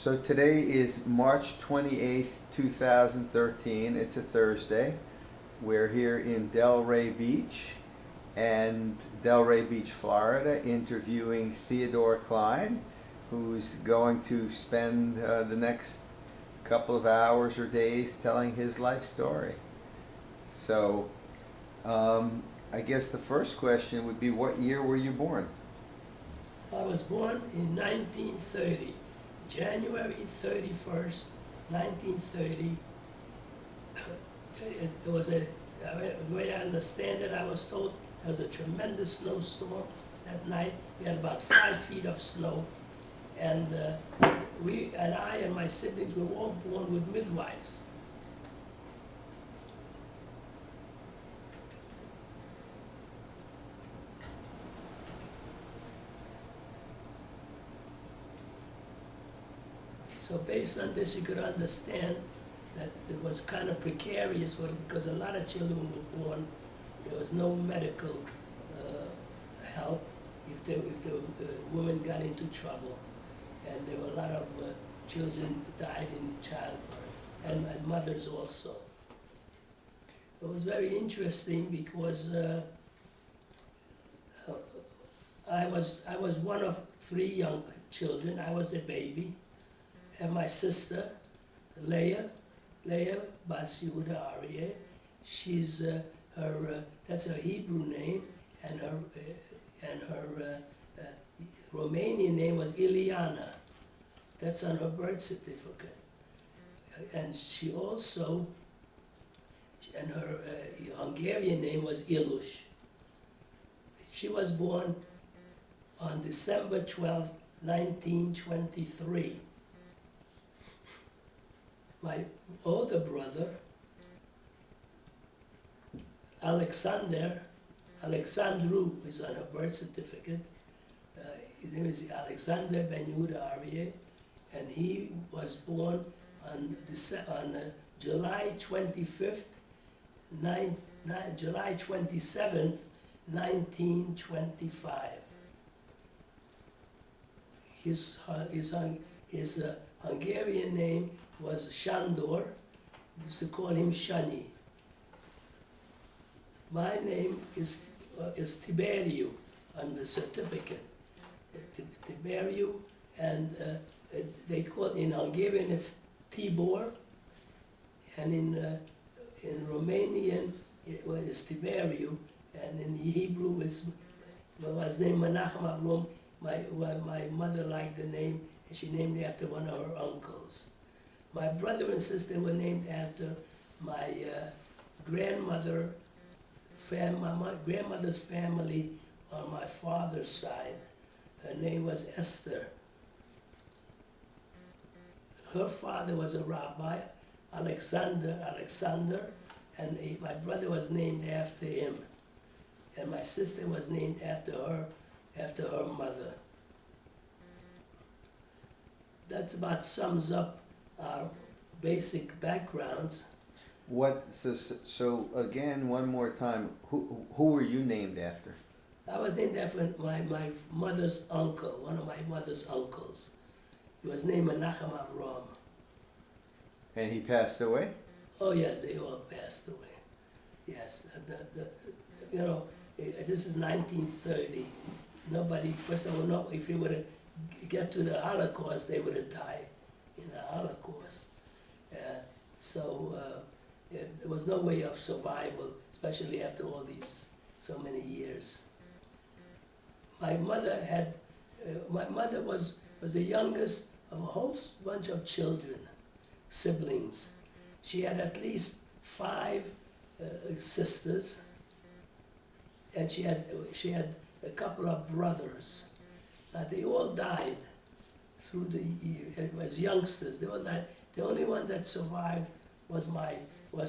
So today is March 28th, 2013. It's a Thursday. We're here in Delray Beach and Delray Beach, Florida, interviewing Theodore Klein, who's going to spend the next couple of hours or days telling his life story. So I guess the first question would be, what year were you born? I was born in 1930, January 31st, 1930. It was the way I understand it, I was told there was a tremendous snowstorm that night. We had about 5 feet of snow, and I and my siblings were all born with midwives. So based on this, you could understand that it was kind of precarious because a lot of children were born. There was no medical help if the woman got into trouble, and there were a lot of children died in childbirth, and mothers also. It was very interesting because I was one of 3 young children. I was the baby. And my sister, Leah Bas Yehuda Aryeh, she's that's her Hebrew name, and her Romanian name was Ileana. That's on her birth certificate. And she also, and her Hungarian name was Ilush. She was born on December 12, 1923. My older brother, Alexandru is on her birth certificate. His name is Alexander Ben Yehuda Aryeh, and he was born on July 25th, July 27th, 1925. His Hungarian name was Shandor. We used to call him Shani. My name is Tiberiu on the certificate. Tiberiu, and they call it, in Hungarian it's Tibor, and in Romanian it was Tiberiu, and in Hebrew was named Menachem Avrom. My mother liked the name, and she named it after one of her uncles. My brother and sister were named after my grandmother's family on my father's side. Her name was Esther. Her father was a rabbi, Alexander, and my brother was named after him. And my sister was named after her mother. That about sums up our basic backgrounds. So again, one more time, who were you named after? I was named after my mother's uncle, one of my mother's uncles. He was named Menachem Avrom. And he passed away? Oh yes, they all passed away. Yes, this is 1930. Nobody, first of all, if you were to get to the Holocaust, they would have died in the Holocaust. There was no way of survival, especially after all these so many years. My mother was the youngest of a whole bunch of children, siblings. She had at least 5 sisters, and she had a couple of brothers. They all died through the years as youngsters. They all died. The only one that survived was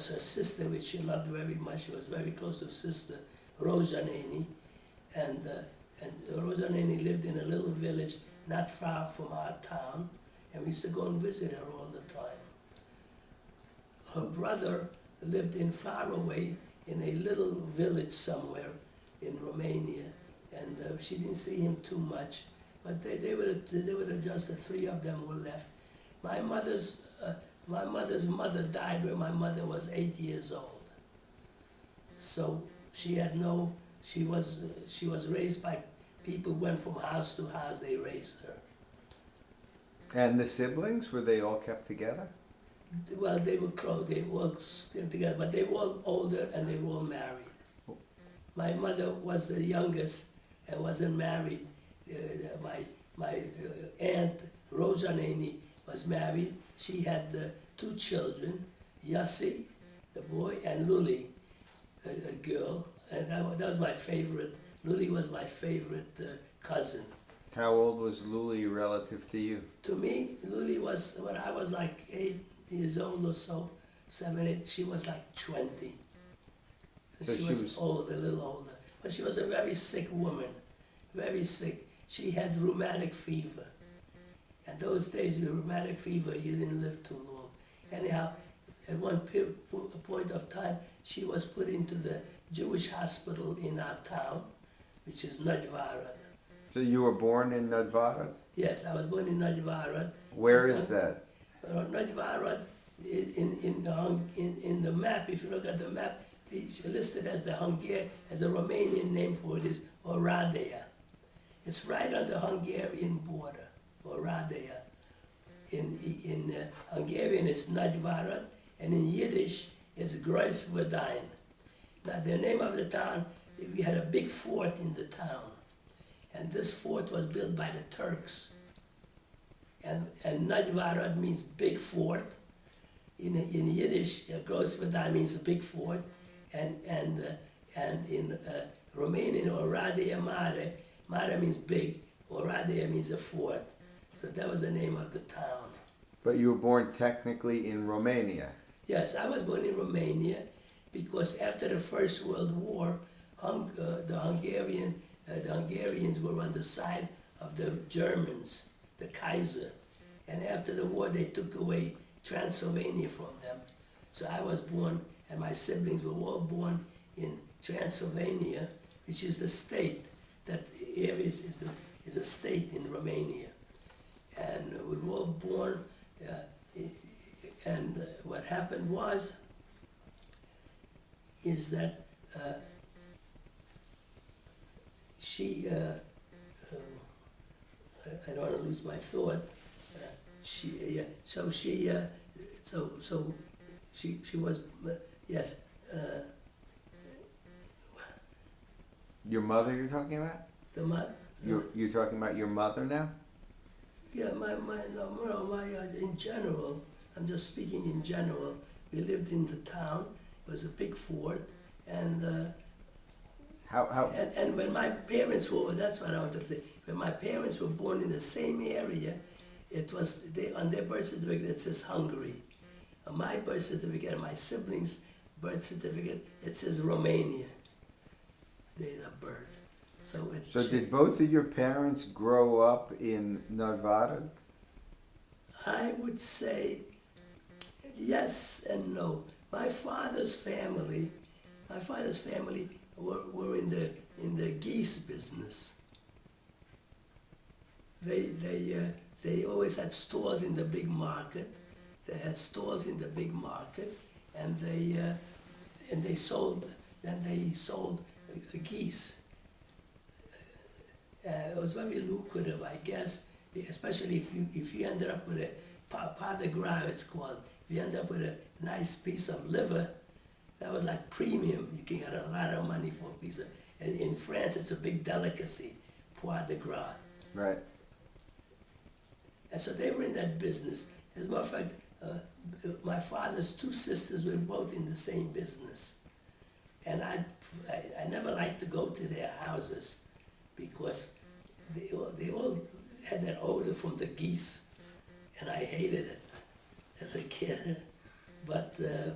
her sister, which she loved very much. She was very close to her sister, Rosa Neni, and Rosa Neni lived in a little village not far from our town, and we used to go and visit her all the time. Her brother lived far away in a little village somewhere in Romania, and she didn't see him too much. But they were just the 3 of them were left. my mother's mother died when my mother was 8 years old. So she had no, she was raised by people who went from house to house, they raised her. And the siblings, were they all kept together? Well, they were close, they were all still together, but they were all older and they were all married. My mother was the youngest and wasn't married. My aunt, Rosa Naney, was married. She had 2 children, Yassi, the boy, and Luli, a girl. And that was my favorite. Luli was my favorite cousin. How old was Luli relative to you? To me, Luli was, when I was like 8 years old or so, 7, 8, she was like 20. So she was old, a little older. But she was a very sick woman, very sick. She had rheumatic fever. And those days with rheumatic fever, you didn't live too long. Anyhow, at one point of time, she was put into the Jewish hospital in our town, which is Najvarad. So you were born in Nadvarad? Yes, I was born in Najvarad. Where is that? Najvarad, in the map, if you look at the map, it's listed as the Romanian name for it is Oradea. It's right on the Hungarian border, Oradea. In Hungarian it's Nagyvarad, and in Yiddish it's Grossverdain. Now the name of the town, we had a big fort in the town, and this fort was built by the Turks. And Nagyvarad means big fort. In Yiddish, Grossverdain means a big fort, and in Romanian, Oradea Mare, Mare means big, Oradea means a fort. So that was the name of the town. But you were born technically in Romania? Yes, I was born in Romania because after the First World War, the Hungarians were on the side of the Germans, the Kaiser. And after the war, they took away Transylvania from them. So I was born, and my siblings were all born in Transylvania, which is the state. That area is a state in Romania. And we were all born, and what happened is that she, I don't want to lose my thought. She was, yes. Your mother you're talking about? The mother. You're talking about your mother now? Yeah, in general, I'm just speaking in general. We lived in the town. It was a big fort, and and when my parents were, that's what I wanted to say. When my parents were born in the same area, it was on their birth certificate it says Hungary. On my birth certificate and my siblings' birth certificate it says Romania. Date of birth. So did both of your parents grow up in Nadvarad? I would say yes and no. My father's family were in the geese business. They always had stores in the big market. They had stores in the big market, and they sold geese. It was very lucrative, I guess, especially if you ended up with a pas de gras, it's called. If you end up with a nice piece of liver, that was like premium. You can get a lot of money for a piece of. And in France, it's a big delicacy, pas de gras. Right. And so they were in that business. As a matter of fact, my father's 2 sisters were both in the same business. And I never liked to go to their houses because they all had that odor from the geese, and I hated it as a kid. But it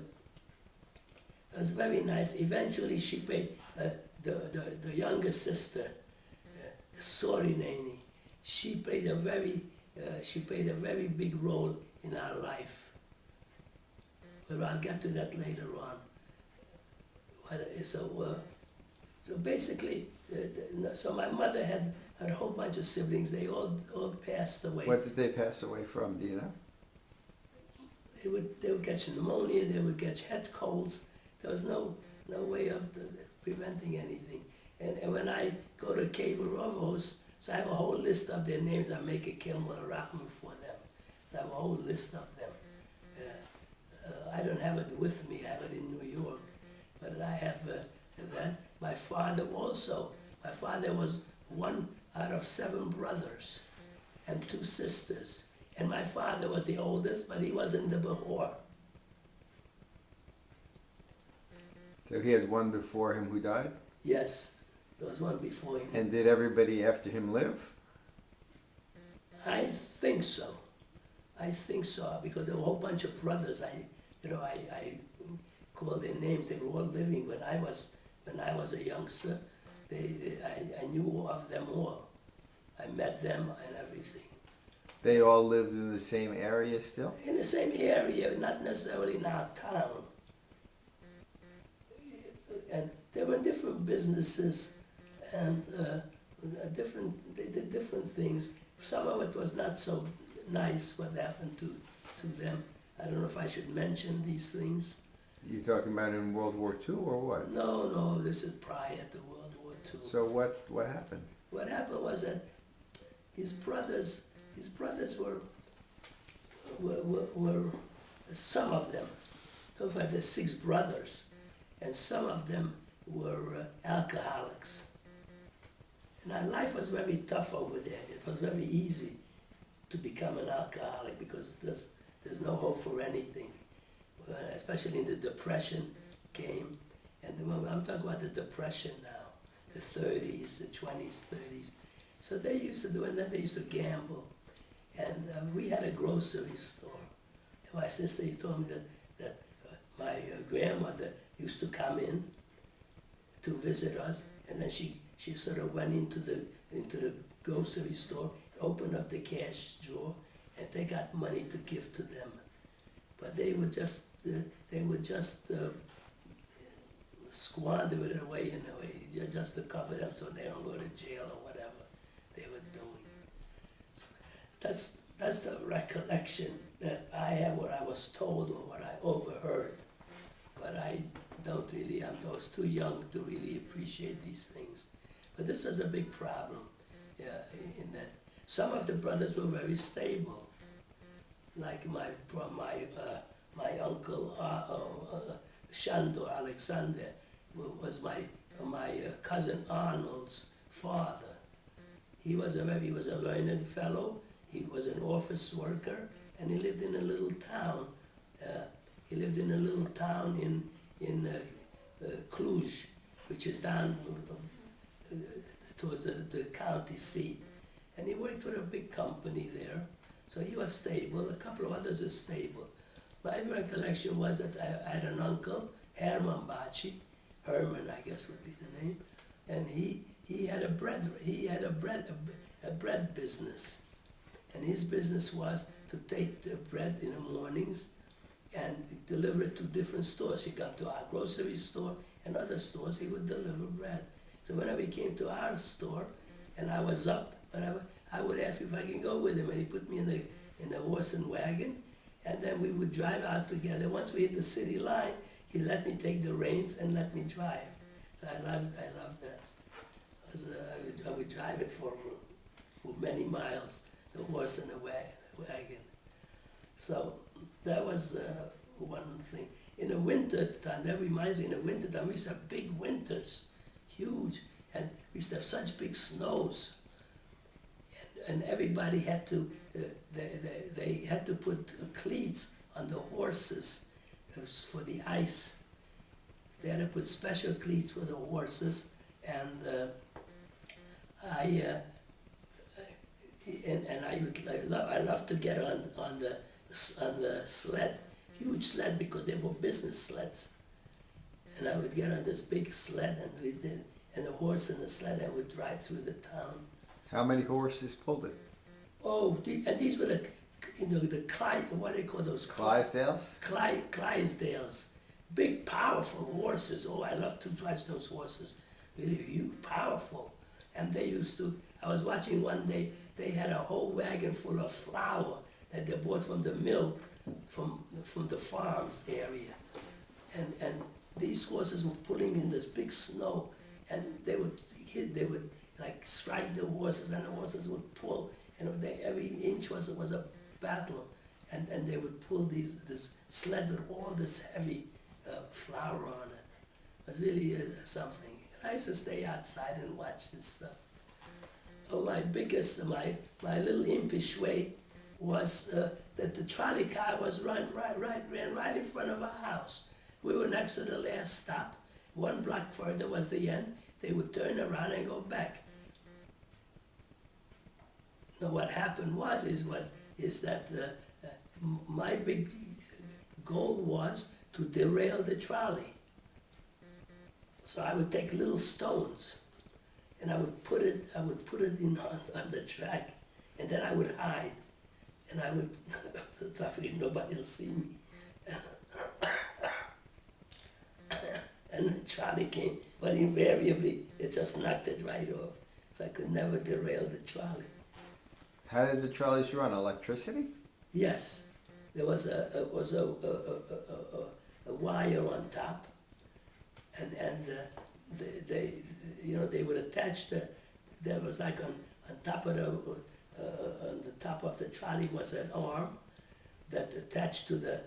was very nice. Eventually, she paid the youngest sister, Sorineni. She played a very big role in our life. But I'll get to that later on. So basically, so my mother had a whole bunch of siblings. They all passed away. What did they pass away from? Do you know? they would catch pneumonia, they would catch head colds. There was no way of preventing anything. And when I go to Keverovos, so I have a whole list of their names. I make a Kilmer Rachmu for them. So I have a whole list of them. I don't have it with me. I have it in New York. But I have that. My father also. My father was one out of 7 brothers and 2 sisters. And my father was the oldest, but he wasn't the Behor. So he had one before him who died? Yes, there was one before him. And did everybody after him live? I think so. I think so, because there were a whole bunch of brothers. I called their names. They were all living when I was a youngster. I knew of them all. I met them and everything. They all lived in the same area still? In the same area, not necessarily in our town. And they were in different businesses, and they did different things. Some of it was not so nice what happened to them. I don't know if I should mention these things. You talking about in World War II or what? No, this is prior to World War II. So what happened? What happened was that his brothers were some of them. So there's 6 brothers, and some of them were alcoholics. And our life was very tough over there. It was very easy to become an alcoholic because there's no hope for anything. Especially in the Depression came, and I'm talking about the Depression now, the 30s, the 20s, 30s. So they used to do, and then they used to gamble. And we had a grocery store. And my sister told me that my grandmother used to come in to visit us, and then she sort of went into the grocery store, opened up the cash drawer, and take out money to give to them. But they would just squander it away in a way, just to cover them so they don't go to jail or whatever they were doing. So that's the recollection that I have, what I was told or what I overheard. But I was too young to really appreciate these things. But this was a big problem, in that some of the brothers were very stable. Like my uncle Shandor Alexander was my cousin Arnold's father. He was a learned fellow. He was an office worker, and he lived in a little town. In Cluj, which is down towards the county seat. And he worked for a big company there. So he was stable. A couple of others were stable. My recollection was that I had an uncle, Herman Baci, Herman I guess would be the name, and he had a bread business, and his business was to take the bread in the mornings and deliver it to different stores. He'd come to our grocery store and other stores. He would deliver bread. So whenever he came to our store, and I was up, whatever, I would ask if I can go with him, and he put me in the horse and wagon, and then we would drive out together. Once we hit the city line, he let me take the reins and let me drive. So I loved that. I would drive it for many miles, the horse and the wagon. So that was one thing. In the winter time, that reminds me, in the winter time, we used to have big winters, huge, and we used to have such big snows. And everybody had to, they had to put cleats on the horses for the ice. They had to put special cleats for the horses, and I love to get on the sled, huge sled, because they were business sleds. And I would get on this big sled, and the horse and the sled, I would drive through the town. How many horses pulled it? Oh, and these were the Klein, what do they call those? Clydesdales? Clydesdales. Big, powerful horses. Oh, I love to drive those horses. Really huge, powerful. And they used to, I was watching one day, they had a whole wagon full of flour that they bought from the mill from the farms area, and these horses were pulling in this big snow, and they would like strike the horses, and the horses would pull, and every inch was a battle, and they would pull this sled with all this heavy flour on it. It was really something. I used to stay outside and watch this stuff. Oh, my little impish way was that the trolley car ran right in front of our house. We were next to the last stop. 1 block further was the end. They would turn around and go back. Now what happened is that my big goal was to derail the trolley. So I would take little stones, and I would put it in on the track, and then I would hide, and I would so I figured nobody will see me. And the trolley came, but invariably it just knocked it right off. So I could never derail the trolley. How did the trolleys run? Electricity? Yes, there was a wire on top, and they would attach there was like on top of on the top of the trolley was an arm that attached to the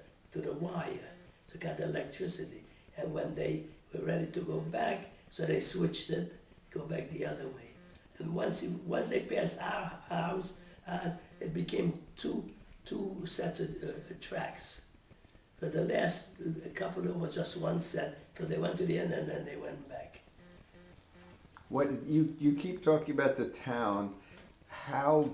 wire, so it got the electricity. And when they were ready to go back, so they switched it, go back the other way. And once they passed our house, it became two sets of tracks. So the last couple was just one set, so they went to the end and then they went back. What you keep talking about the town. How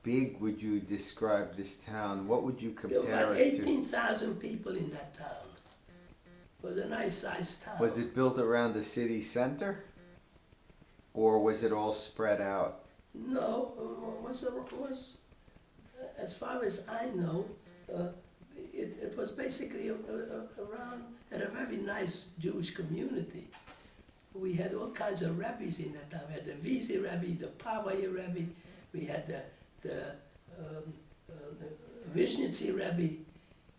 big would you describe this town? What would you compare There were about it to? 18,000 people in that town. It was a nice sized town. Was it built around the city center? Or was it all spread out? No, it was as far as I know, it was basically around at a very nice Jewish community. We had all kinds of rabbis in that town. We had the Vizi Rebbe, the Pavaya Rebbe, we had the Vishnitzi Rebbe.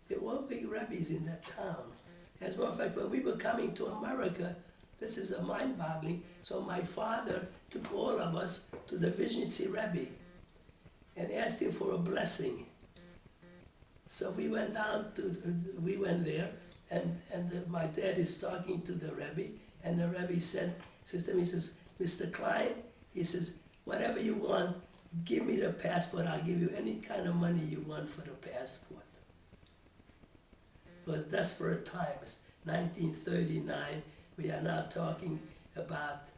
There were all big rabbis in that town. As a matter of fact, when we were coming to America, this is a mind-boggling, so my father took all of us to the Vishnitzi Rebbe and asked him for a blessing. So we went there, and my dad is talking to the Rebbe, and the Rebbe says to me, he says, Mr. Klein, he says, whatever you want, give me the passport, I'll give you any kind of money you want for the passport. It was desperate times, 1939, we are now talking about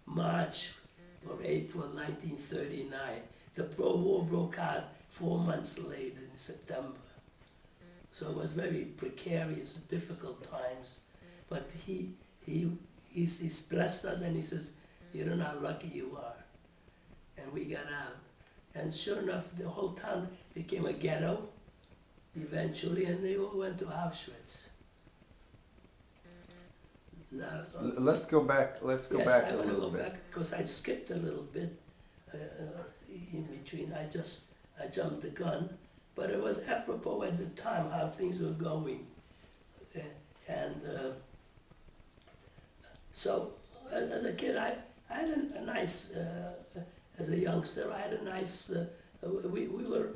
March or April 1939. The war broke out 4 months later in September. So it was very precarious, difficult times. But he's blessed us, and he says, you don't know how lucky you are. And we got out. And sure enough, the whole town became a ghetto eventually, and they all went to Auschwitz. Now, Let's go back. Let's go yes, back I a want to little go bit. back because I skipped a little bit in between. I jumped the gun, but it was apropos at the time how things were going, so as a kid I had a nice as a youngster I had a nice we were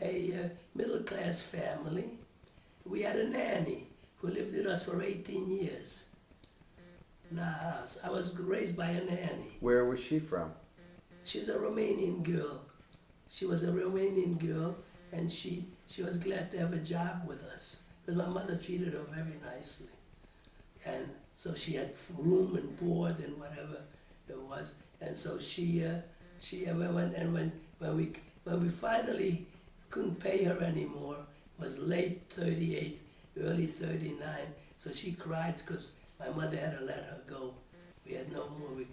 a middle class family. We had a nanny who lived with us for 18 years in our house. I was raised by a nanny. Where was she from? She's a Romanian girl. She was a Romanian girl, and she was glad to have a job with us because my mother treated her very nicely. And so she had room and board and whatever it was. And so when we finally couldn't pay her anymore, it was late 38, early 39, so she cried because my mother had to let her go. We had no more, we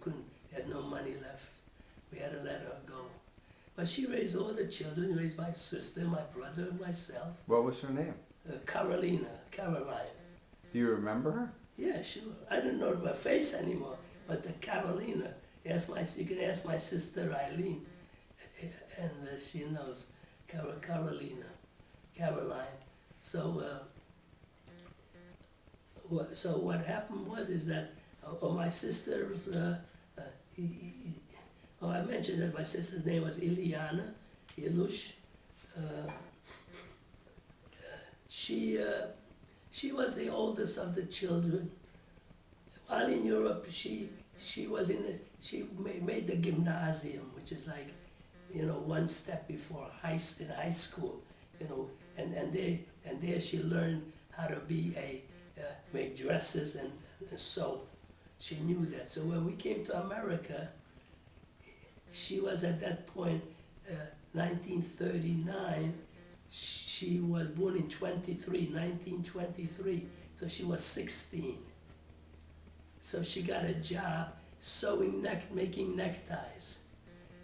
had no money left. We had to let her go. But she raised all the children, raised my sister, my brother, and myself. What was her name? Caroline. Do you remember her? Yeah, sure. I didn't know her face anymore, but the Carolina. You can ask my sister Eileen, and she knows. Caroline. So, what happened is that my sister's, I mentioned that my sister's name was Iliana, Ilush. She was the oldest of the children. While in Europe, she made the gymnasium, which is like, one step before high school, and there she learned how to make dresses and sew. She knew that. So when we came to America, she was at that point, 1939. She was born in 1923. So she was 16. So she got a job making neckties,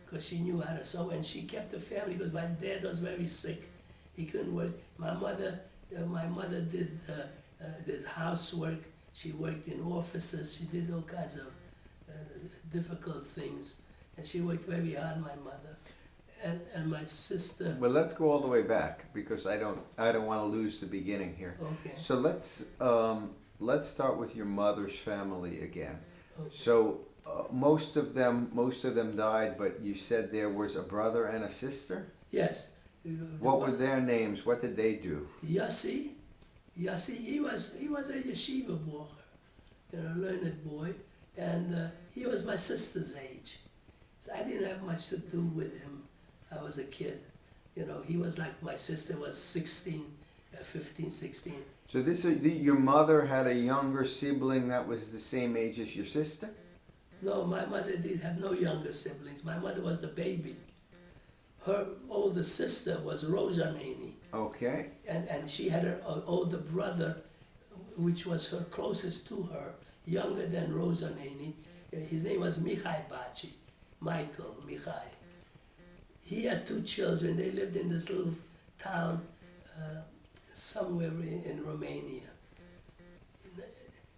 because she knew how to sew, and she kept the family because my dad was very sick. He couldn't work. My mother did housework. She worked in offices. She did all kinds of difficult things, and she worked very hard. My mother, and my sister. Well, let's go all the way back, because I don't want to lose the beginning here. Okay. So let's start with your mother's family again. Okay. So most of them died, but you said there was a brother and a sister? Yes. What were their names? What did they do? Yossi, he was a yeshiva boy, learned boy, and he was my sister's age. So I didn't have much to do with him. I was a kid. He was like, my sister was 16, 15, 16. So your mother had a younger sibling that was the same age as your sister? No, my mother did have no younger siblings. My mother was the baby. Her older sister was Rosanani. Okay. And she had an older brother, which was her closest to her, younger than Rosanani. His name was Michai Bachi, Michael Michai. He had 2 children. They lived in this little town somewhere in Romania.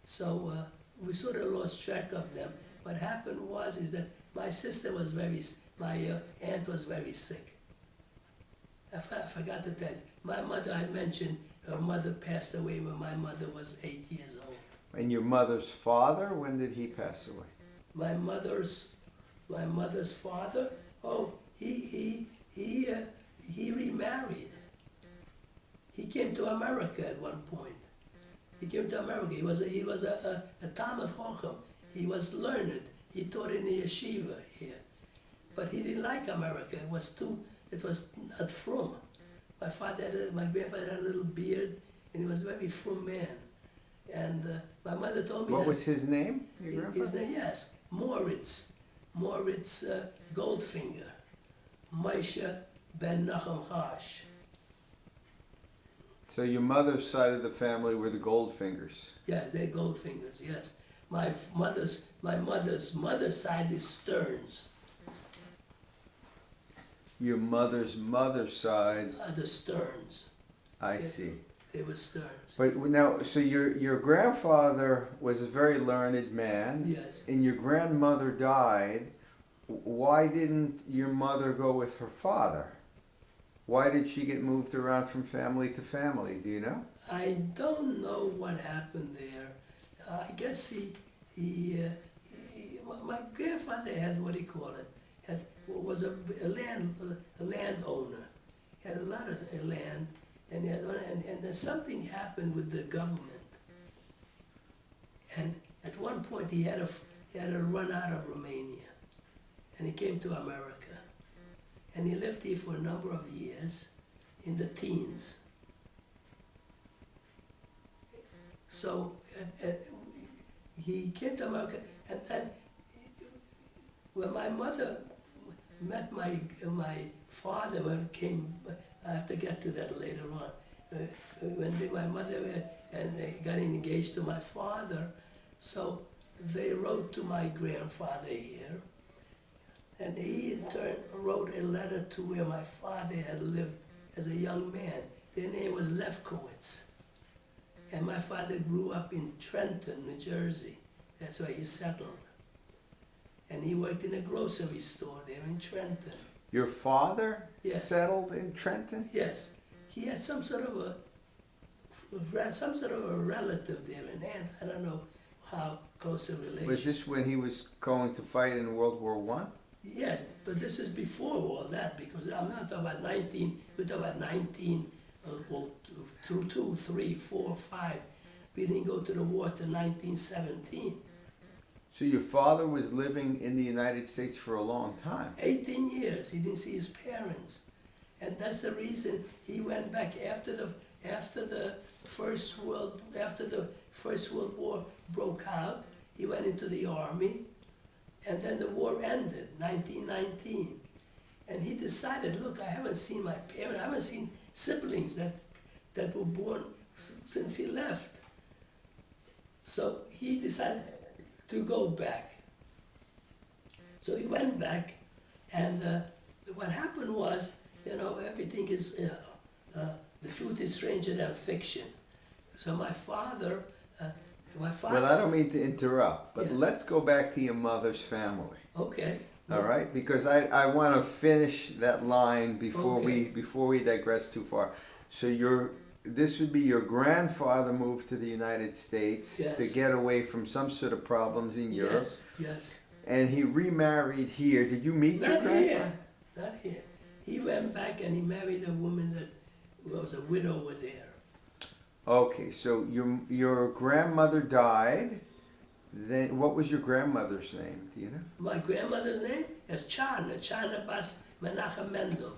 So we sort of lost track of them. What happened is that my aunt was very sick. I forgot to tell you. My mother, I mentioned, her mother passed away when my mother was 8 years old. And your mother's father, when did he pass away? My mother's father, he remarried. He came to America at one point. He came to America. He was a Talmud Chacham. He was learned. He taught in the yeshiva here. But he didn't like America. It was not frum. My grandfather had a little beard, and he was a very frum man. And my mother told me What was his name? His name, yes, Moritz Goldfinger, Moshe ben Nachum Hash. So your mother's side of the family were the Goldfingers. Yes, they're Goldfingers. Yes, my mother's mother's side is Stearns. Your mother's side. The Stearns. I see. They were Stearns. But now, so your grandfather was a very learned man. Yes. And your grandmother died. Why didn't your mother go with her father? Why did she get moved around from family to family? Do you know? I don't know what happened there. I guess my grandfather had, what do you call it? Was a landowner. He had a lot of land, and then something happened with the government. And at one point he had to run out of Romania, and he came to America. And he lived here for a number of years, in the teens. So he came to America, and then when my mother met my father, I have to get to that later on. When my mother got engaged to my father, so they wrote to my grandfather here. And he in turn wrote a letter to where my father had lived as a young man. Their name was Lefkowitz. And my father grew up in Trenton, New Jersey. That's where he settled. And he worked in a grocery store there in Trenton. Your father Yes. settled in Trenton? Yes, he had some sort of a relative there, an aunt. I don't know how close a relation. Was this when he was going to fight in World War One? Yes, but this is before all that, because I'm not talking about 19, we're talking about 19, well, 2, 3, 4, 5. We didn't go to the war till 1917. So your father was living in the United States for a long time. 18 years, he didn't see his parents. And that's the reason he went back after the First World War broke out. He went into the army, and then the war ended, 1919. And he decided, look, I haven't seen my parents, I haven't seen siblings that were born since he left. So he decided to go back. So he went back, and what happened was, everything is, the truth is stranger than fiction. So my father. Well, I don't mean to interrupt, but Yeah. let's go back to your mother's family. Okay. All right, because I want to finish that line before Okay. we digress too far. So this would be your grandfather moved to the United States Yes. to get away from some sort of problems in Europe, Yes. and he remarried here. Did you meet your Not grandfather? here. Not here. He went back and he married a woman that was a widower there. Okay, so your grandmother died. Then what was your grandmother's name? Do you know? My grandmother's name is Chana Bas Menachem Mendel.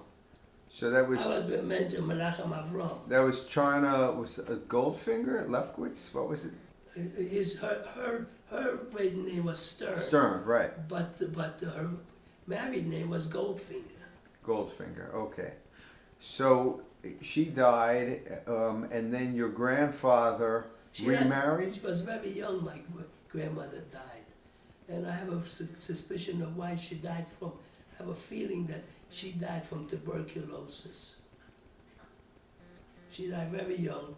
So that was I was mentioned Menachem Avram. China was a Goldfinger, Lefkowitz. What was it? Her maiden name was Stern. Stern, right? But her married name was Goldfinger. Goldfinger. Okay. So she died, and then your grandfather remarried. She was very young. My grandmother died, and I have a suspicion of why she died from. I have a feeling that she died from tuberculosis. She died very young.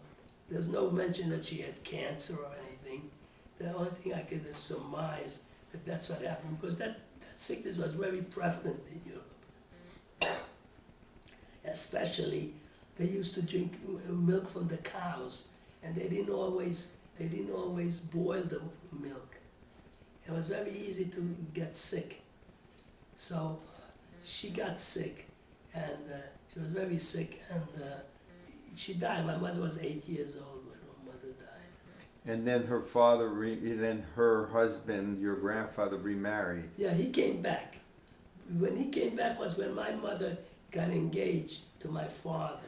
There's no mention that she had cancer or anything. The only thing I could surmise that that's what happened, because that sickness was very prevalent in Europe. Especially, they used to drink milk from the cows, and they didn't always boil the milk. It was very easy to get sick. So she got sick, and she was very sick, and she died. My mother was 8 years old when her mother died. And then then her husband, your grandfather, remarried. Yeah, he came back. When he came back was when my mother got engaged to my father.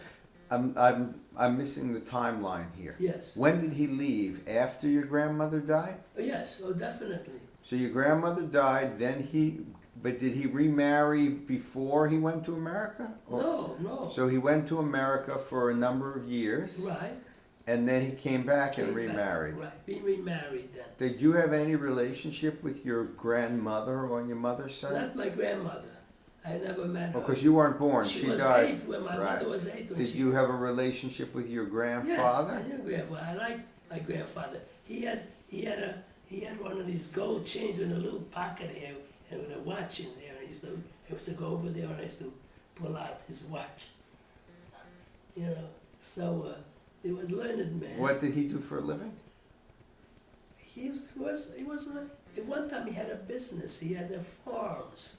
I'm missing the timeline here. Yes. When did he leave? After your grandmother died? Yes, oh, definitely. So your grandmother died, but did he remarry before he went to America? No. So he went to America for a number of years. Right. And then he came back and Came back, remarried. Right, we remarried then. Did you have any relationship with your grandmother on your mother's side? Not my grandmother. I never met her. Because you weren't born. She She was died. 8 when my Right. mother was 8 when Did she... you have a relationship with your Yes, grandfather? I knew grandfather. I liked my grandfather. He had one of these gold chains with a little pocket here and with a watch in there. I used to go over there and I used to pull out his watch. So he was a learned man. What did he do for a living? At one time he had a business. He had farms.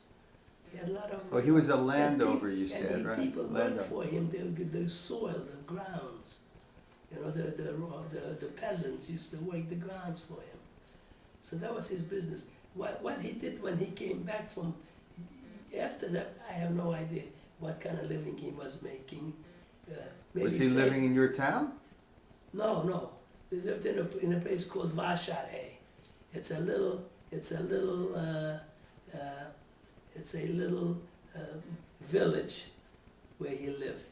He had a lot of. Well, he was a and landover, peop- you said, and right? People worked Landover. for him. They would get the soil, the grounds. The peasants used to work the grounds for him. So that was his business. What he did when he came back from, after that, I have no idea what kind of living he was making. Maybe Was he living in your town? No. He lived in a place called Vasharhe. It's a little village where he lived,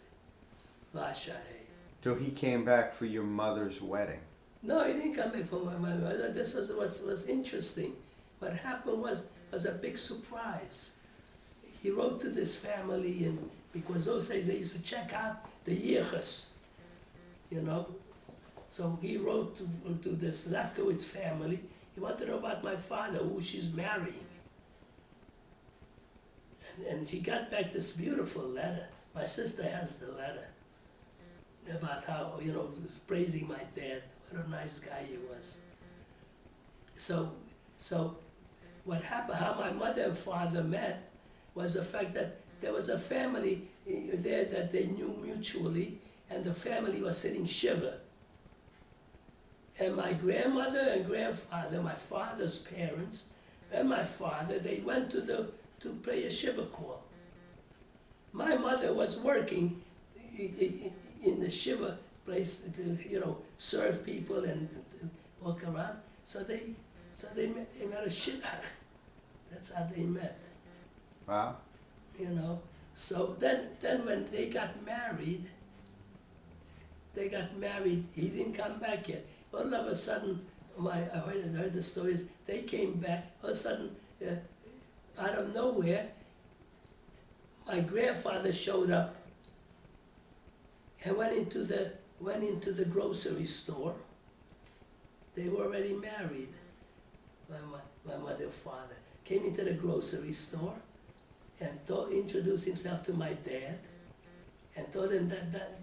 Vasharhe. So he came back for your mother's wedding. No, he didn't come back from my mother. This was interesting. What happened was a big surprise. He wrote to this family, and because those days they used to check out the yichus, So he wrote to this Lefkowitz family. He wanted to know about my father, who she's marrying. And she got back this beautiful letter. My sister has the letter about how, praising my dad, what a nice guy he was. So what happened, how my mother and father met, was the fact that there was a family there that they knew mutually, and the family was sitting shiva. And my grandmother and grandfather, my father's parents, and my father, they went to play a shiva call. My mother was working in the shiva place to, serve people and walk around. So they met a shiva. That's how they met. Wow. So then when they got married, he didn't come back yet. All of a sudden, I heard the stories, they came back, all of a sudden, out of nowhere, my grandfather showed up and went into the grocery store. They were already married, my mother and father. Came into the grocery store and introduced himself to my dad and told him that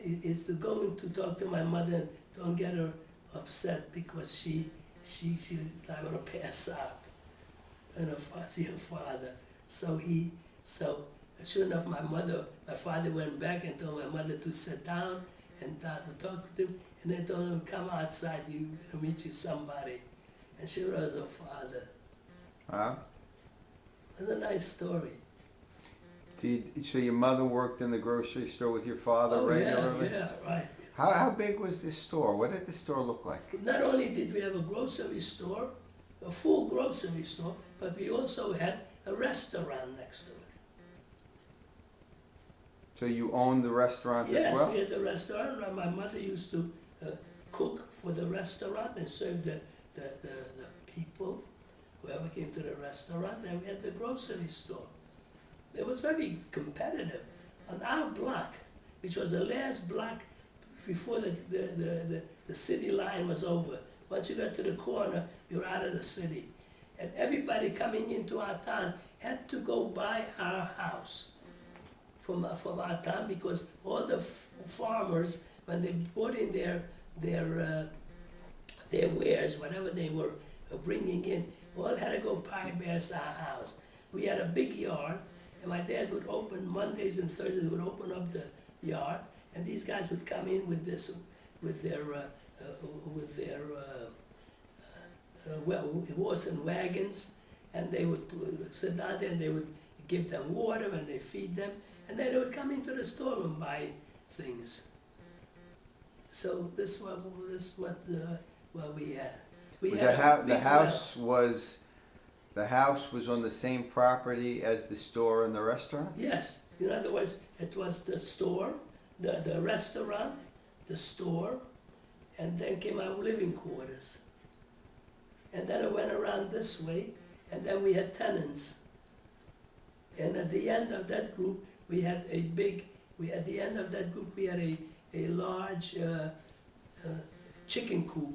is going to talk to my mother and don't get her upset because she I'm gonna pass out. And her father. So sure enough, my father went back and told my mother to sit down and to talk to him, and they told him, come outside, you're gonna meet you somebody. And she was her father. Wow. It was a nice story. So your mother worked in the grocery store with your father regularly? Yeah, right. How big was this store? What did the store look like? Not only did we have a grocery store, a full grocery store, but we also had a restaurant next to it. So you owned the restaurant as well? Yes, we had the restaurant. My mother used to cook for the restaurant and serve the people, whoever came to the restaurant, and we had the grocery store. It was very competitive. On our block, which was the last block before the city line was over, once you got to the corner, you're out of the city. And everybody coming into our town had to go by our house from our town, because all the farmers, when they brought in their wares, whatever they were bringing in, all had to go past our house. We had a big yard, and my dad would open Mondays and Thursdays, would open up the yard, and these guys would come in with their horse and wagons, and they would sit down there and they would give them water and they feed them, and then they would come into the store and buy things. So this is what we had. The house was on the same property as the store and the restaurant? Yes. In other words, it was the store, the restaurant, the store, and then came our living quarters. And then it went around this way, and then we had tenants. And at the end of that group, we had a large chicken coop.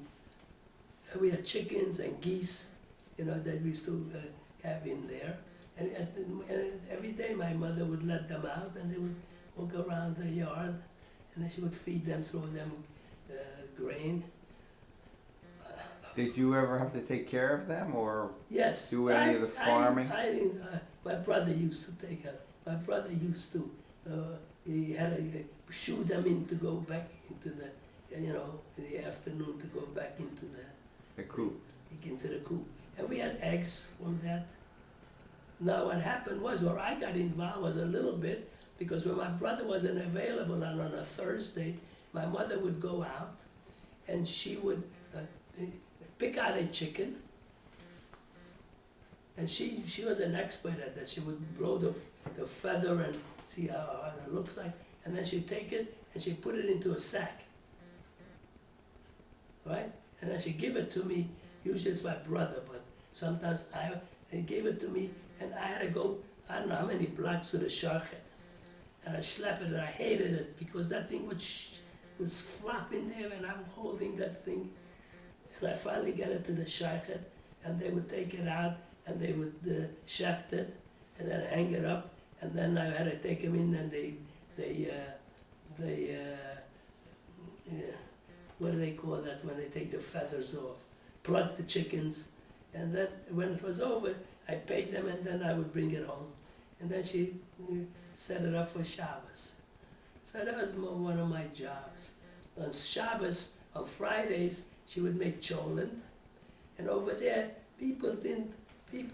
We had chickens and geese, that we used to have in there. And every day my mother would let them out, and they would walk around the yard, and then she would feed them, throw them grain. Did you ever have to take care of them, or Yes. do any of the farming? I didn't. My brother used to take her. My brother used to. He had to shoo them in to go back into the, in the afternoon to go back into The coop. into the coop. And we had eggs from that. Now what happened was, where I got involved was a little bit, because when my brother wasn't available on a Thursday, my mother would go out and she would pick out a chicken. And she was an expert at that. She would blow the feather and see how it looks like. And then she'd take it and she'd put it into a sack. Right? And then she'd give it to me. Usually it's my brother, but sometimes they gave it to me, and I had to go, I don't know how many blocks to the Sharkhead. And I slept it, and I hated it, because that thing was flopping there, and I'm holding that thing. And I finally got it to the Sharkhead, and they would take it out, and they would shecht it, and then hang it up, and then I had to take them in, and they what do they call that when they take the feathers off? Pluck the chickens, and then when it was over, I paid them, and then I would bring it home, and then she set it up for Shabbos. So that was one of my jobs. On Shabbos, on Fridays, she would make cholent, and over there, people didn't. It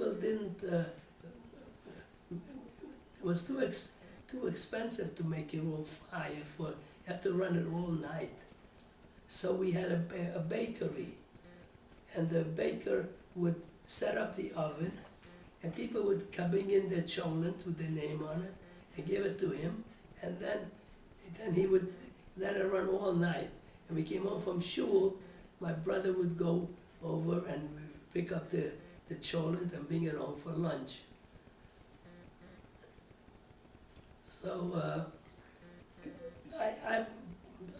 was too expensive to make your own fire. You have to run it all night. So we had a bakery, and the baker would set up the oven, and people would coming in their cholent with their name on it, and give it to him, and then he would let it run all night. And we came home from shul, my brother would go over and pick up the cholent and bring it home for lunch. So I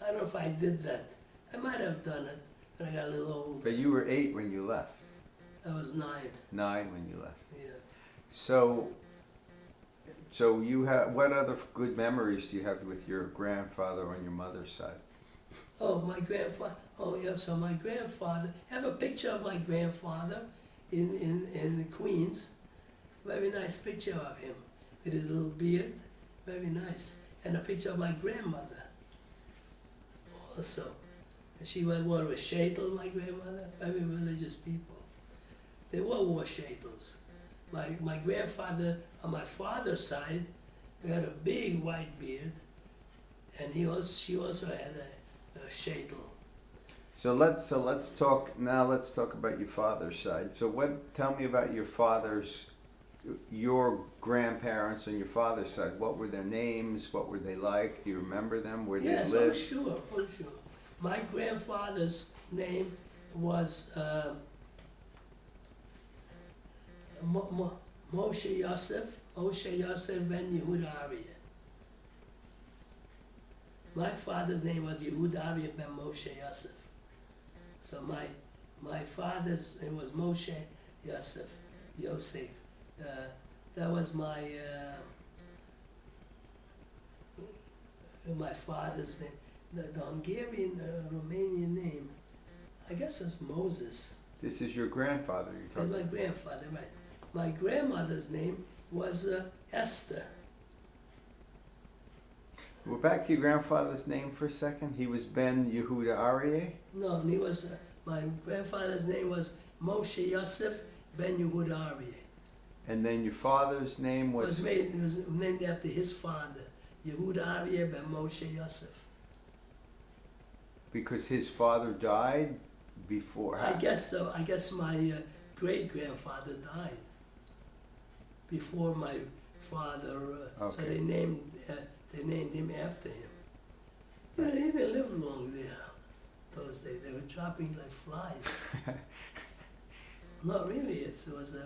don't know if I did that. I might have done it when I got a little older. But you were 8 when you left. I was 9. 9 when you left. Yeah. So you have, what other good memories do you have with your grandfather on your mother's side? Oh, my grandfather. Oh, yeah. So my grandfather. I have a picture of my grandfather in Queens. Very nice picture of him with his little beard. Very nice. And a picture of my grandmother also. She wore a sheitel, my grandmother. Very religious people. They all wore sheitels. My grandfather on my father's side, he had a big white beard, and she also had a sheitel. So let's talk about your father's side. So tell me about your grandparents on your father's side. What were their names? What were they like? Do you remember them? Where Yes, they lived? Oh sure. My grandfather's name was Moshe Yosef ben Yehud Aryeh. My father's name was Yehud Aryeh ben Moshe Yosef. So my father's name was Moshe Yosef. That was my father's name. The Hungarian, Romanian name, I guess was Moses. This is your grandfather you're That's talking my about. grandfather, right. My grandmother's name was Esther. Well, back to your grandfather's name for a second. He was Ben Yehuda Aryeh? No, and he was, my grandfather's name was Moshe Yosef ben Yehud Aryeh. And then your father's name was? It was named after his father, Yehud Aryeh ben Moshe Yosef. Because his father died before? I guess so. I guess my great-grandfather died before my father, Okay. so they named him after him. You know, they didn't live long there those days. They were dropping like flies. No, really, it was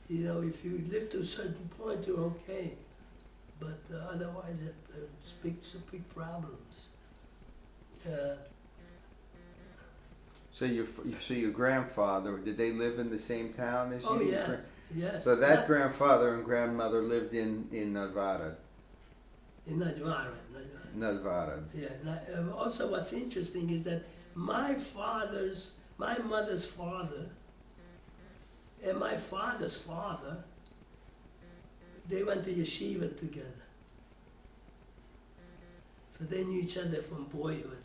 if you live to a certain point, you're okay, but otherwise, it's big problems. So your grandfather, did they live in the same town as you? Oh yeah. So that grandfather and grandmother lived in Nevada. In Nevada. Nevada. Yeah. Also, what's interesting is that my mother's father, and my father's father, they went to yeshiva together. So they knew each other from boyhood.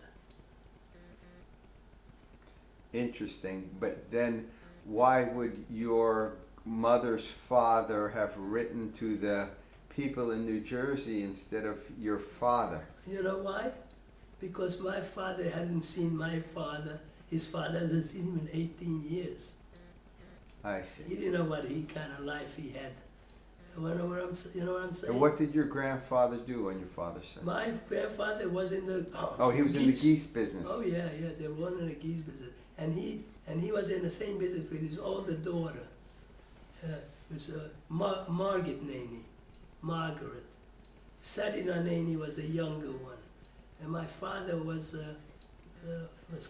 Interesting. But then why would your mother's father have written to the people in New Jersey instead of your father? You know why? Because my father hadn't seen my father. His father hasn't seen him in 18 years. I see. He didn't know what kind of life he had. You know what I'm saying? And what did your grandfather do on your father's side? My grandfather was in the He was in the geese business. Oh yeah, they were all in the geese business, and he was in the same business with his older daughter, was Margaret Naney, Margaret. Sadina Naney was the younger one, and my father was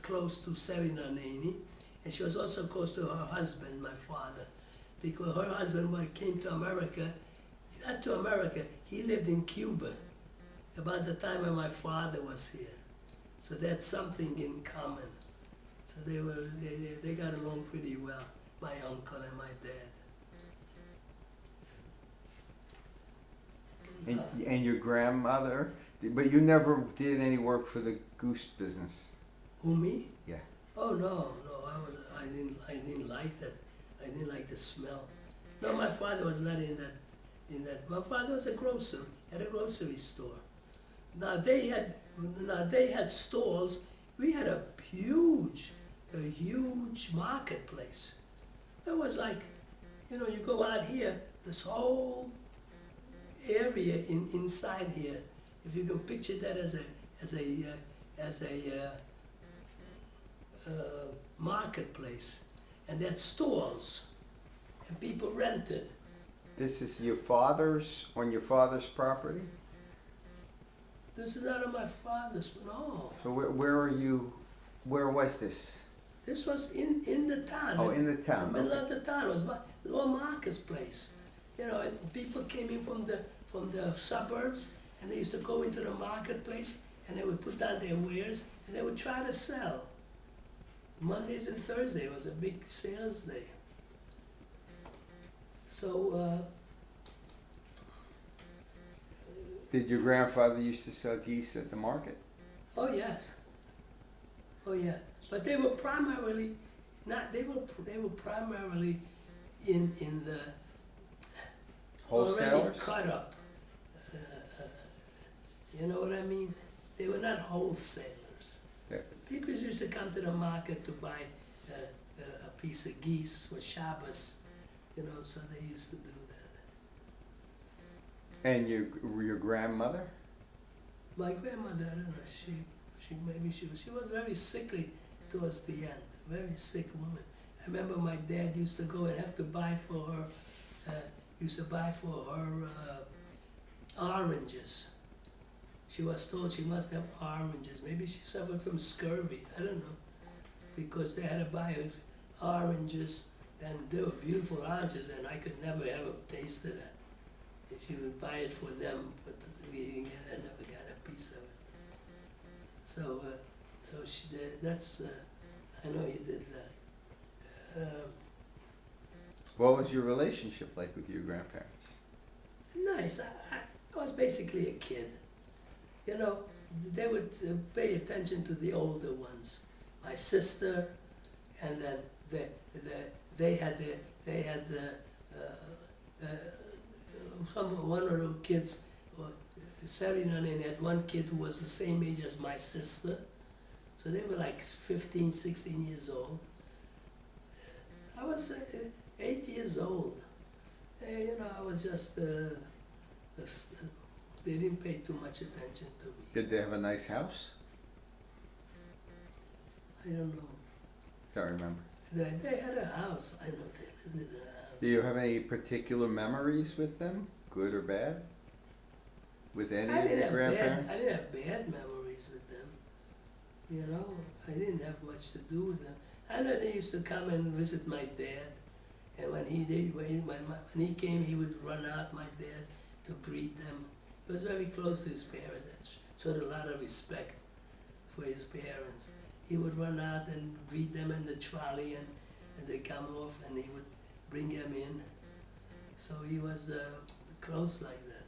close to Sarina Naney, and she was also close to her husband, my father, because her husband came to America not to America. He lived in Cuba about the time when my father was here. So they had something in common. So they got along pretty well, my uncle and my dad. And your grandmother, but you never did any work for the goose business. Who, me? Yeah. Oh no, I didn't like that. I didn't like the smell. No, my father was not in that. My father was a grocer, at a grocery store. Now they had stalls. We had a huge marketplace. It was like, you go out here, this whole area inside here. If you can picture that as a marketplace, and they had stalls, and people rented. This is on your father's property? This is not on my father's, no. So where was this? This was in the town. Oh, in the town. In the middle Okay. of the town. It was a market's place. And people came in from the suburbs, and they used to go into the marketplace, and they would put down their wares, and they would try to sell. Mondays and Thursdays was a big sales day. So, Did your grandfather used to sell geese at the market? oh yes. Oh yeah. But they were primarily not. They were primarily in the already Wholesalers? cut up. You know what I mean? They were not wholesalers. Yeah. People used to come to the market to buy a piece of geese for Shabbos, so they used to do that. And your grandmother? My grandmother, I don't know, she was very sickly towards the end, very sick woman. I remember my dad used to go and have to buy for her, oranges. She was told she must have oranges. Maybe she suffered from scurvy, I don't know. Because they had to buy her oranges, and they were beautiful oranges, and I could never ever taste of that. And she would buy it for them, but I never got a piece of it. So that's, I know you did that. What was your relationship like with your grandparents? Nice. I was basically a kid. They would pay attention to the older ones. My sister, and then they had one of the kids. Sarinane had one kid who was the same age as my sister, so they were like 15, 16 years old. I was 8 years old. I was just, they didn't pay too much attention to me. Did they have a nice house? I don't know. Don't remember. They had a house. I know they lived in a house. Do you have any particular memories with them, good or bad? With any of your grandparents? I didn't have bad memories with them. I didn't have much to do with them. I know they used to come and visit my dad, and when he came, he would run out, my dad, to greet them. He was very close to his parents. That showed a lot of respect for his parents. He would run out and greet them in the trolley, and they come off, and he would bring them in. So he was close like that.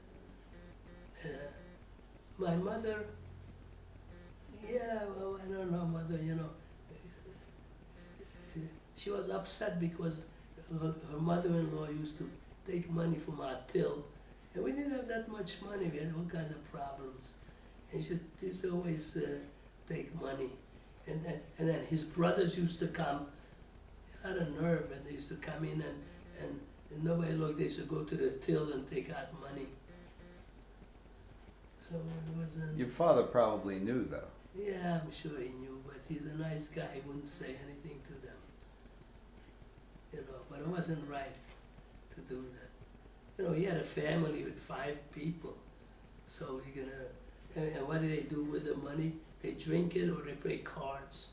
My mother, well, I don't know, mother, she was upset because her mother-in-law used to take money from our till, and we didn't have that much money. We had all kinds of problems, and she used to always take money. And then his brothers used to come, out of nerve, and they used to come in and nobody looked. They used to go to the till and take out money. So it wasn't. Your father probably knew, though. Yeah, I'm sure he knew, but he's a nice guy. He wouldn't say anything to them. But it wasn't right to do that. He had a family with 5 people. So and what do they do with the money? They drink it or they play cards.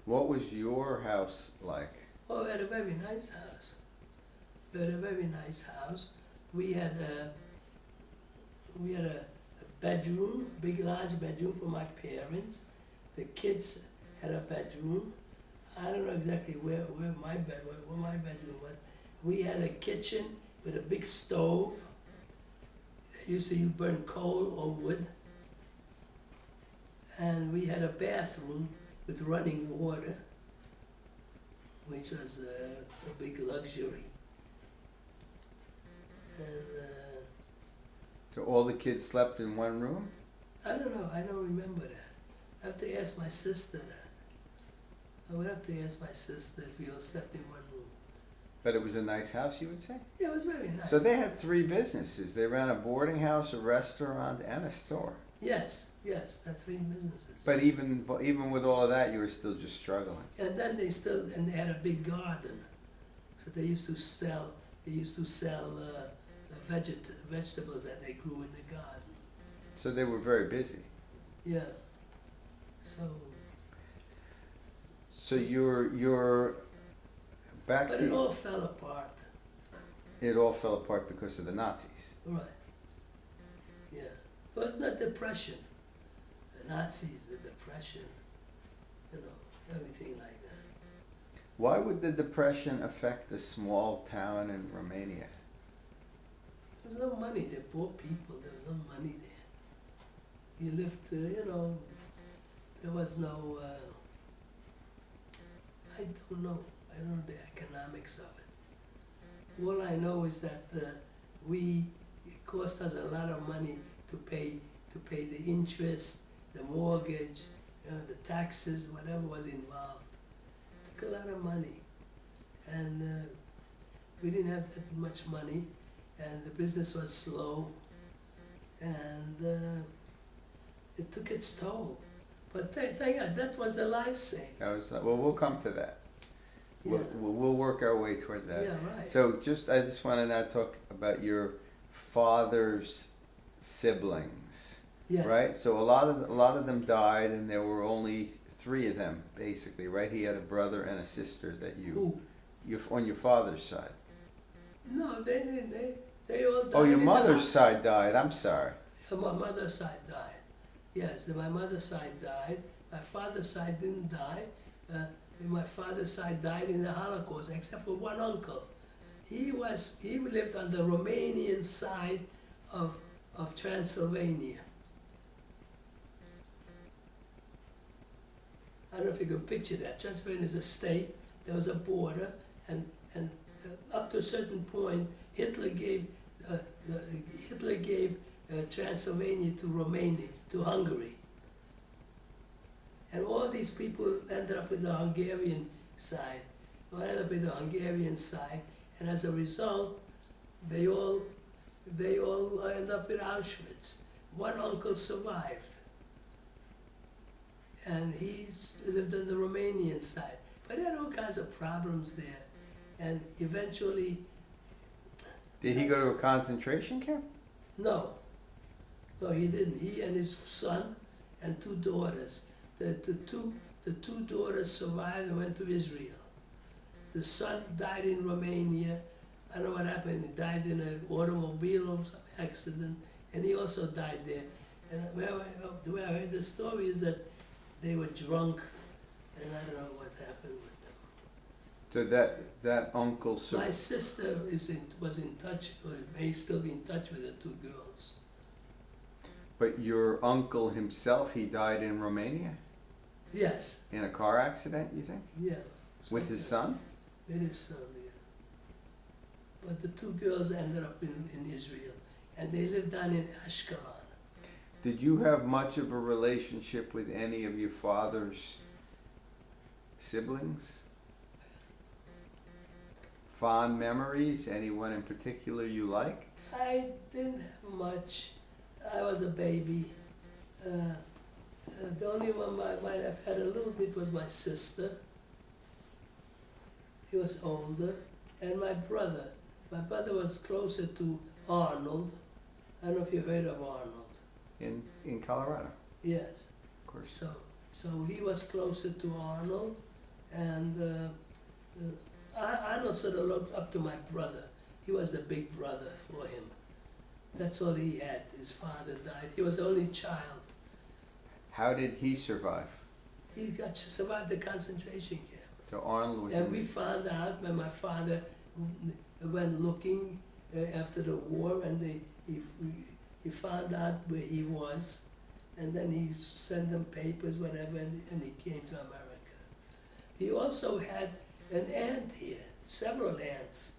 What was your house like? Oh, we had a very nice house. We had a very nice house. we had a bedroom, a big large bedroom for my parents. The kids had a bedroom. I don't know exactly where my bedroom was. We had a kitchen with a big stove. Usually you burn coal or wood. And we had a bathroom with running water, which was a big luxury. And So all the kids slept in one room? I don't know, I don't remember that. I have to ask my sister that. I would have to ask my sister if we all slept in one room. But it was a nice house, you would say? Yeah, it was very nice. So they had 3 businesses. They ran a boarding house, a restaurant, and a store. Yes, that's 3 businesses. But yes. even with all of that, you were still just struggling. And then they had a big garden. So they used to sell vegetables that they grew in the garden. So they were very busy. Yeah. So you're back but to... it all fell apart. It all fell apart because of the Nazis. Right. Yeah. It was not depression. The Nazis, the depression, everything like that. Why would the Depression affect a small town in Romania? There was no money. They're poor people. There was no money there. You lived, there was no, I don't know the economics of it. All I know is that it cost us a lot of money to pay the interest, the mortgage, the taxes, whatever was involved. It took a lot of money. And we didn't have that much money, and the business was slow, and it took its toll. But thank God, that was a life-saving. Well, we'll come to that. Yeah. We'll work our way toward that. Yeah, right. So I just want to now talk about your father's siblings, Yes. right? So a lot of them died, and there were only 3 of them, basically, right? He had a brother and a sister that Who? on your father's side. No, they didn't. They all died. Oh, your in the mother's side died. I'm sorry. My mother's side died. Yes, my mother's side died. My father's side didn't die. My father's side died in the Holocaust, except for one uncle. He lived on the Romanian side of Transylvania. I don't know if you can picture that. Transylvania is a state. There was a border, and up to a certain point, Hitler gave Transylvania to Romania, to Hungary. And all these people ended up with the Hungarian side. And as a result, they all ended up in Auschwitz. One uncle survived, and he lived on the Romanian side. But he had all kinds of problems there, and eventually... Did he go to a concentration camp? No, he didn't. He and his son and 2 daughters. The two daughters survived and went to Israel. The son died in Romania. I don't know what happened. He died in an automobile or some accident, and he also died there. And the way I heard the story is that they were drunk, and I don't know what happened with them. So that uncle... My sister was in touch, or may still be in touch with the 2 girls. But your uncle himself, he died in Romania? Yes. In a car accident, you think? Yeah. With his son? With his son, yeah. But the 2 girls ended up in Israel, and they lived down in Ashkelon. Did you have much of a relationship with any of your father's siblings? Fond memories? Anyone in particular you liked? I didn't have much. I was a baby. The only one I might have had a little bit was my sister. He was older. And my brother. My brother was closer to Arnold. I don't know if you heard of Arnold. In Colorado? Yes. Of course. So he was closer to Arnold, and Arnold sort of looked up to my brother. He was the big brother for him. That's all he had. His father died. He was the only child. How did he survive? He got survived the concentration camp. So Arnold was And in we found out when my father went looking after the war, and he found out where he was, and then he sent them papers, whatever, and he came to America. He also had an aunt here, several aunts.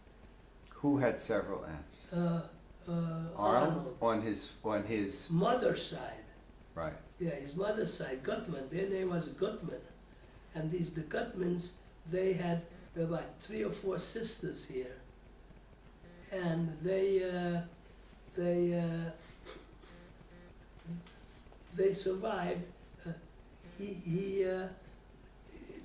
Who had several aunts? Arnold. On his Mother's side. right. Yeah, his mother's side, Gutman. Their name was Gutman. And the Gutmans, they had about 3 or 4 sisters here. And they survived.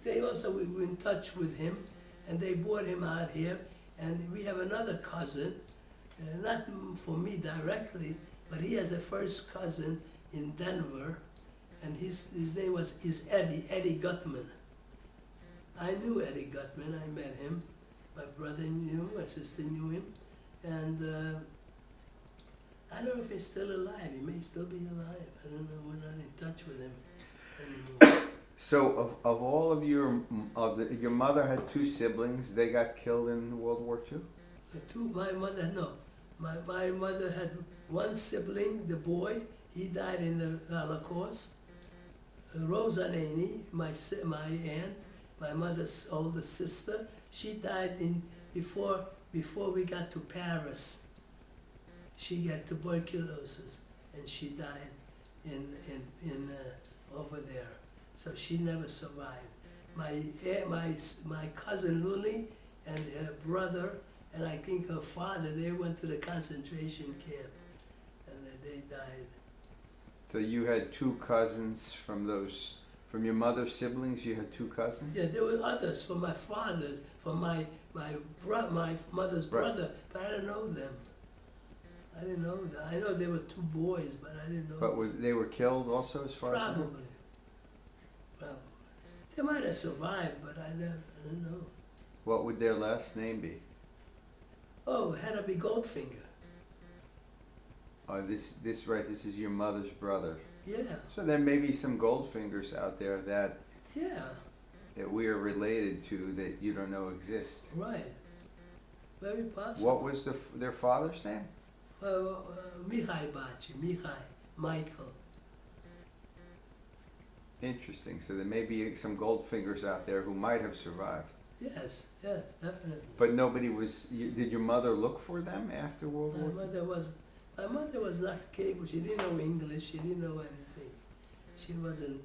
They also were in touch with him, and they brought him out here. And we have another cousin, not for me directly, but he has a first cousin in Denver, and his name is Eddie Gutman. I knew Eddie Gutman. I met him. My brother knew him. My sister knew him, and I don't know if he's still alive. He may still be alive. I don't know. We're not in touch with him anymore. So of all of your mother had 2 siblings. They got killed in World War II. My mother had 1 sibling, the boy. He died in the Holocaust. Rosa Naney, my aunt, my mother's older sister, she died before we got to Paris. She got tuberculosis, and she died in over there. So she never survived. My cousin Lily and her brother, and I think her father, they went to the concentration camp, and they died. So you had 2 cousins from your mother's siblings. You had 2 cousins. Yeah, there were others from my father, from my mother's brother, but I didn't know them. I didn't know them. I know there were 2 boys, but I didn't know. But they were killed also, as far as you know? Probably. They might have survived, but I didn't know. What would their last name be? Oh, it had to be Goldfinger. This is your mother's brother. Yeah. So there may be some Goldfingers out there that we are related to that you don't know exist. Right. Very possible. What was their father's name? Michael. Interesting. So there may be some Goldfingers out there who might have survived. Yes, definitely. But nobody was. Did your mother look for them after World War? My mother was not capable. She didn't know English. She didn't know anything. She wasn't.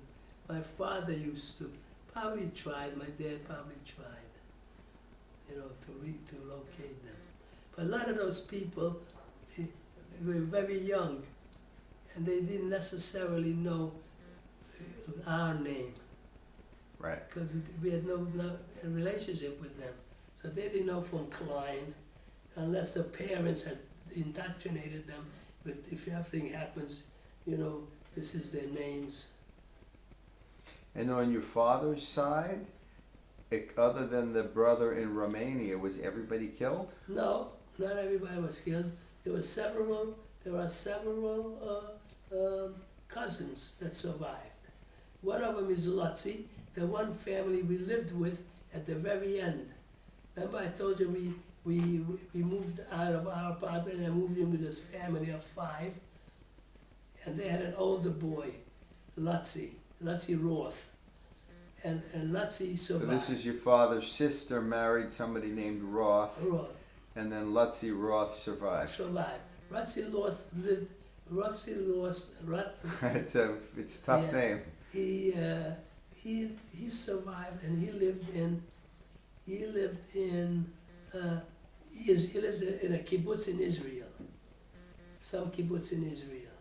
My father used to probably tried. My dad probably tried, to locate them. But a lot of those people were very young, and they didn't necessarily know our name. Right. Because we had no relationship with them. So they didn't know from Klein, unless the parents had indoctrinated them with, if something happens, this is their names. And on your father's side, other than the brother in Romania, was everybody killed? No, not everybody was killed. There are several cousins that survived. One of them is Lutzi, the one family we lived with at the very end. Remember I told you we moved out of our apartment and moved in with this family of 5, and they had an older boy, Lutzi Roth, and Lutzi survived. So this is your father's sister married somebody named Roth. And then Lutzi Roth survived. Lutzi Roth lived. It's a tough name. He survived, and he lives in a kibbutz in Israel. Some kibbutz in Israel.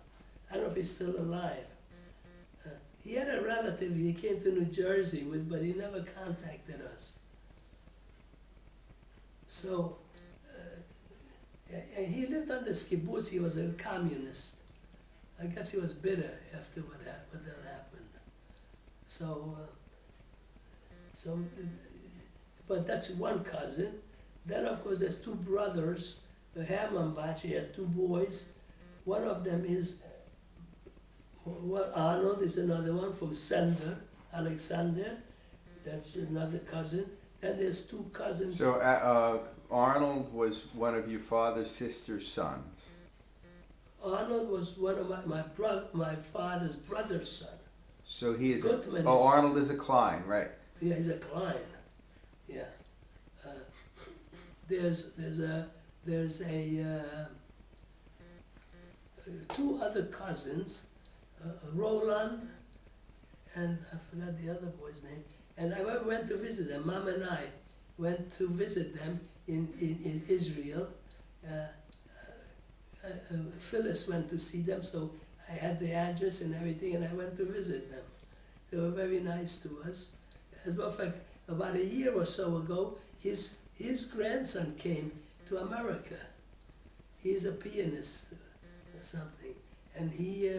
I don't know if he's still alive. He had a relative he came to New Jersey with, but he never contacted us. So he lived on this kibbutz. He was a communist. I guess he was bitter after what that happened. But that's one cousin. Then of course there's 2 brothers Hermanbach. He had two boys. One of them is Arnold is another one from Sender, Alexander. That's another cousin. Then there's two cousins. So Arnold was one of your father's sister's sons. Arnold was one of my father's brother's son. So he is. Goodman Oh, is- Arnold is a Klein, right? Yeah, he's a Klein. Yeah. There's two other cousins, Roland, and I forgot the other boy's name. And I went to visit them. Mom and I went to visit them in Israel. Phyllis went to see them, so I had the address and everything, and I went to visit them. They were very nice to us. As a matter of fact, about a year or so ago, his grandson came to America. He's a pianist or something, and he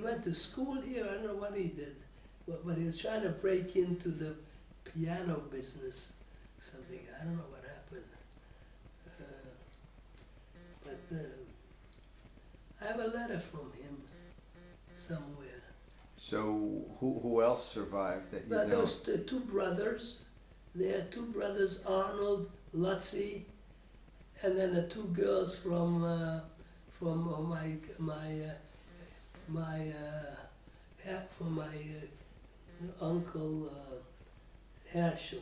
went to school here. I don't know what he did, but he was trying to break into the piano business. Something, I don't know what happened. I have a letter from him somewhere. So who else survived that you But know? those two brothers, there are two brothers, Arnold, Lutzi, and then the two girls from my uncle Herschel.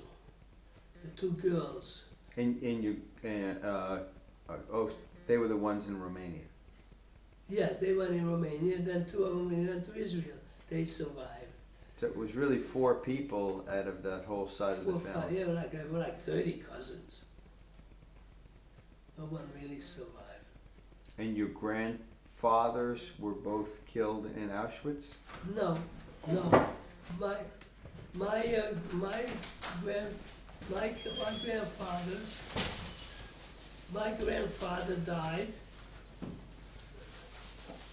The two girls. In your oh, they were the ones in Romania. Yes, they went in Romania, then two of them went to Israel. They survived. So it was really 4 people out of that whole side of the 4 or 5, family. yeah, we're like 30 cousins. No one really survived. And your grandfathers were both killed in Auschwitz? No. My grandfather died.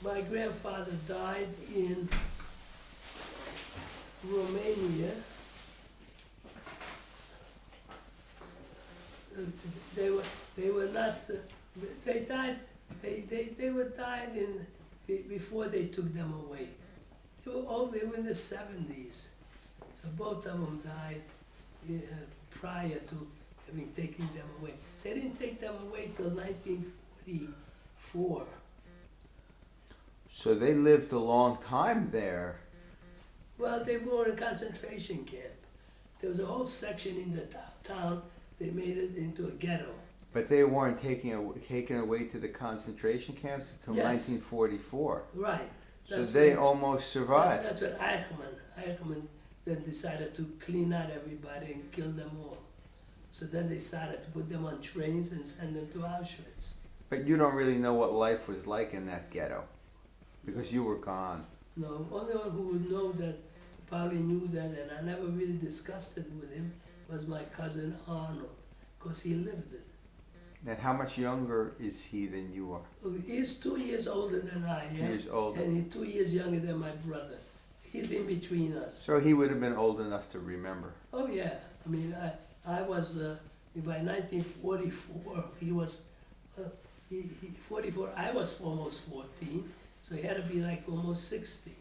My grandfather died in Romania. They were not. They died. They were died before they took them away. They were in the 70s. So both of them died prior to taking them away. They didn't take them away till 1944. So they lived a long time there. Well, they were in a concentration camp. There was a whole section in the town. They made it into a ghetto. But they weren't taken away to the concentration camps until Yes. 1944. Right. So they almost survived. That's what Eichmann then decided to clean out everybody and kill them all. So then they started to put them on trains and send them to Auschwitz. But you don't really know what life was like in that ghetto because you were gone. No, only one who would know that, probably knew that, and I never really discussed it with him, was my cousin Arnold, because he lived it. And how much younger is he than you are? He's 2 years older than I am. 2 years older. And he's 2 years younger than my brother. He's in between us. So he would have been old enough to remember. Oh yeah, I mean, I was, by 1944, he was, 44, I was almost 14, so he had to be like almost 16.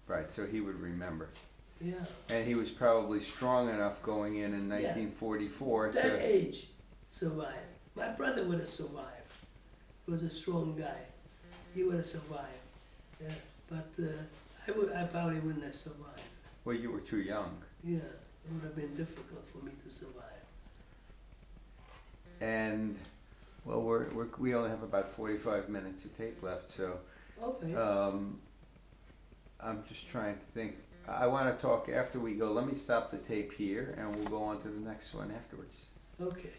Right, so he would remember. Yeah, And he was probably strong enough going in 1944 that to... age survived. My brother would have survived. He was a strong guy. He would have survived. Yeah, but I probably wouldn't have survived. Well, you were too young. Yeah, it would have been difficult for me to survive. And, well, we only have about 45 minutes of tape left, so Okay. I'm just trying to think. I want to talk after we go. Let me stop the tape here, and we'll go on to the next one afterwards. Okay.